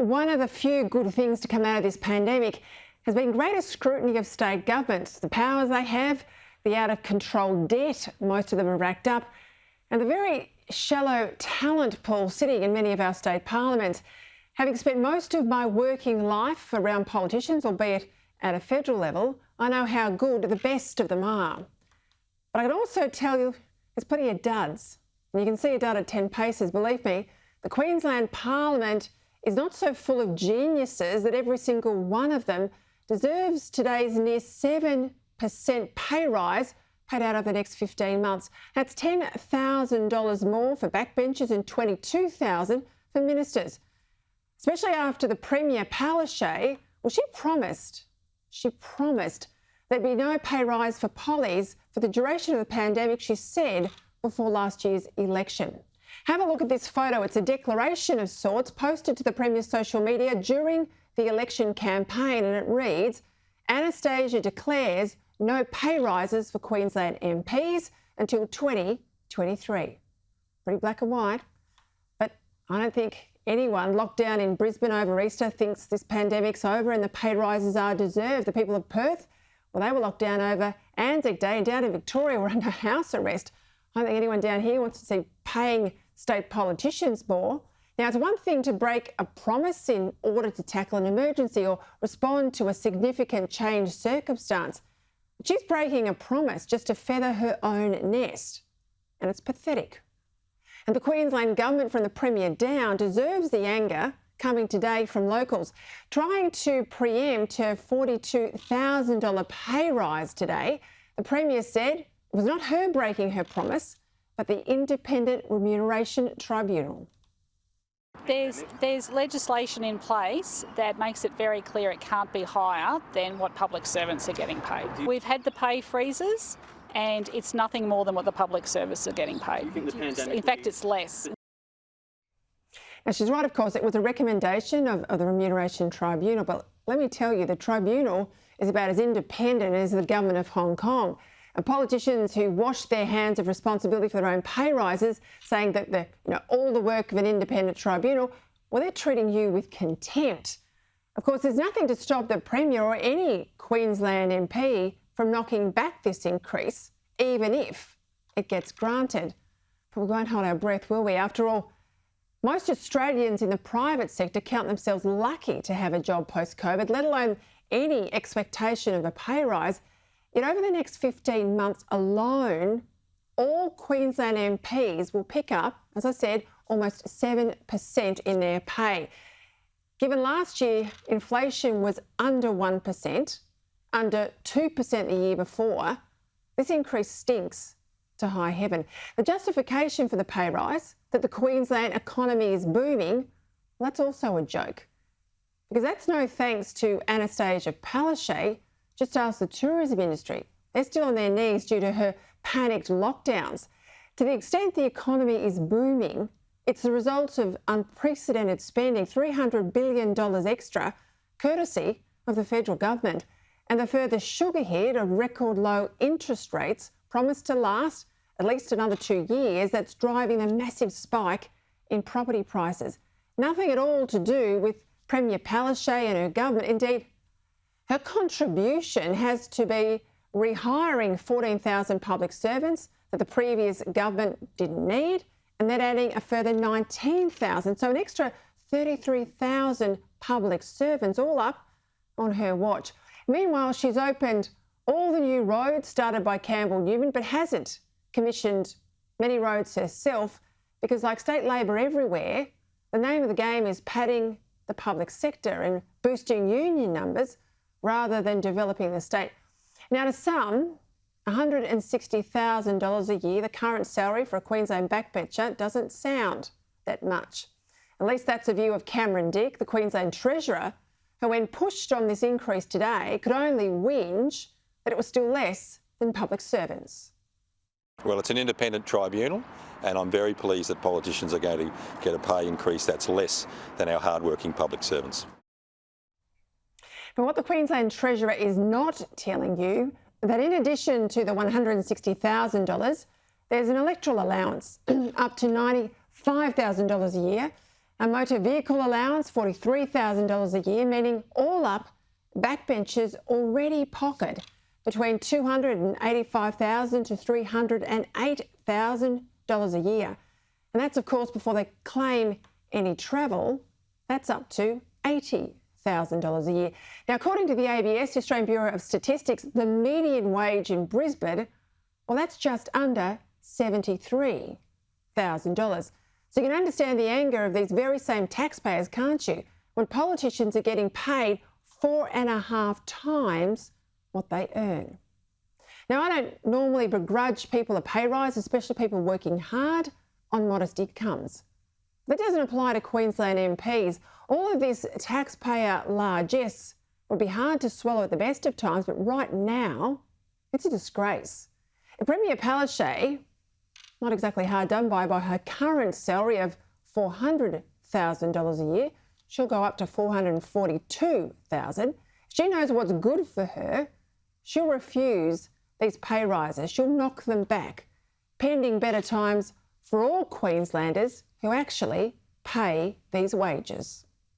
one of the few good things to come out of this pandemic has been greater scrutiny of state governments, the powers they have, the out-of-control debt most of them are racked up, and the very shallow talent pool sitting in many of our state parliaments. Having spent most of my working life around politicians, albeit at a federal level, I know how good the best of them are. But I can also tell you there's plenty of duds. And you can see a dud at 10 paces. Believe me, the Queensland Parliament is not so full of geniuses that every single one of them deserves today's near 7% pay rise paid out over the next 15 months. That's $10,000 more for backbenchers and $22,000 for ministers. Especially after the Premier Palaszczuk, well, she promised there'd be no pay rise for pollies for the duration of the pandemic, she said, before last year's election. Have a look at this photo. It's a declaration of sorts posted to the Premier's social media during the election campaign, and it reads, Anastasia declares no pay rises for Queensland MPs until 2023. Pretty black and white, but I don't think anyone locked down in Brisbane over Easter thinks this pandemic's over and the pay rises are deserved. The people of Perth, well, they were locked down over Anzac Day, and down in Victoria were under house arrest. I don't think anyone down here wants to see paying state politicians more. Now, it's one thing to break a promise in order to tackle an emergency or respond to a significant changed circumstance. But she's breaking a promise just to feather her own nest, and it's pathetic. And the Queensland government, from the Premier down, deserves the anger coming today from locals. Trying to preempt her $42,000 pay rise today, the Premier said it was not her breaking her promise, but the Independent Remuneration Tribunal. There's legislation in place that makes it very clear it can't be higher than what public servants are getting paid. We've had the pay freezes, and it's nothing more than what the public servants are getting paid. In fact, it's less. Now, she's right, of course, it was a recommendation of the Remuneration Tribunal, but let me tell you, the Tribunal is about as independent as the government of Hong Kong. And politicians who wash their hands of responsibility for their own pay rises, saying that all the work of an independent tribunal, well, they're treating you with contempt. Of course, there's nothing to stop the Premier or any Queensland MP from knocking back this increase, even if it gets granted. But we won't hold our breath, will we? After all, most Australians in the private sector count themselves lucky to have a job post-COVID, let alone any expectation of a pay rise. Yet over the next 15 months alone, all Queensland MPs will pick up, as I said, almost 7% in their pay. Given last year inflation was under 1%, under 2% the year before, this increase stinks to high heaven. The justification for the pay rise, that the Queensland economy is booming, well, that's also a joke. Because that's no thanks to Anastasia Palaszczuk. Just ask the tourism industry. They're still on their knees due to her panicked lockdowns. To the extent the economy is booming, it's the result of unprecedented spending, $300 billion extra, courtesy of the federal government, and the further sugar hit of record low interest rates promised to last at least another 2 years. That's driving the massive spike in property prices. Nothing at all to do with Premier Palaszczuk and her government. Indeed, her contribution has to be rehiring 14,000 public servants that the previous government didn't need, and then adding a further 19,000, so an extra 33,000 public servants, all up on her watch. Meanwhile, she's opened all the new roads started by Campbell Newman, but hasn't commissioned many roads herself because, like state Labor everywhere, the name of the game is padding the public sector and boosting union numbers rather than developing the state. Now, to some, $160,000 a year, the current salary for a Queensland backbencher, doesn't sound that much. At least that's a view of Cameron Dick, the Queensland Treasurer, who, when pushed on this increase today, could only whinge that it was still less than public servants. Well, it's an independent tribunal, and I'm very pleased that politicians are going to get a pay increase that's less than our hard-working public servants. But what the Queensland Treasurer is not telling you, that in addition to the $160,000, there's an electoral allowance up to $95,000 a year, A motor vehicle allowance, $43,000 a year, meaning all up, backbenchers already pocket between $285,000 to $308,000 a year. And that's, of course, before they claim any travel. That's up to $80,000 a year. Now, according to the ABS, the Australian Bureau of Statistics, the median wage in Brisbane, well, that's just under $73,000. So you can understand the anger of these very same taxpayers, can't you, when politicians are getting paid 4.5 times what they earn. Now, I don't normally begrudge people a pay rise, especially people working hard on modest incomes. That doesn't apply to Queensland MPs. All of this taxpayer largesse would be hard to swallow at the best of times, but right now, it's a disgrace. Premier Palaszczuk, not exactly hard done by her current salary of $400,000 a year, she'll go up to $442,000. She knows what's good for her. She'll refuse these pay rises. She'll knock them back, pending better times for all Queenslanders who actually pay these wages.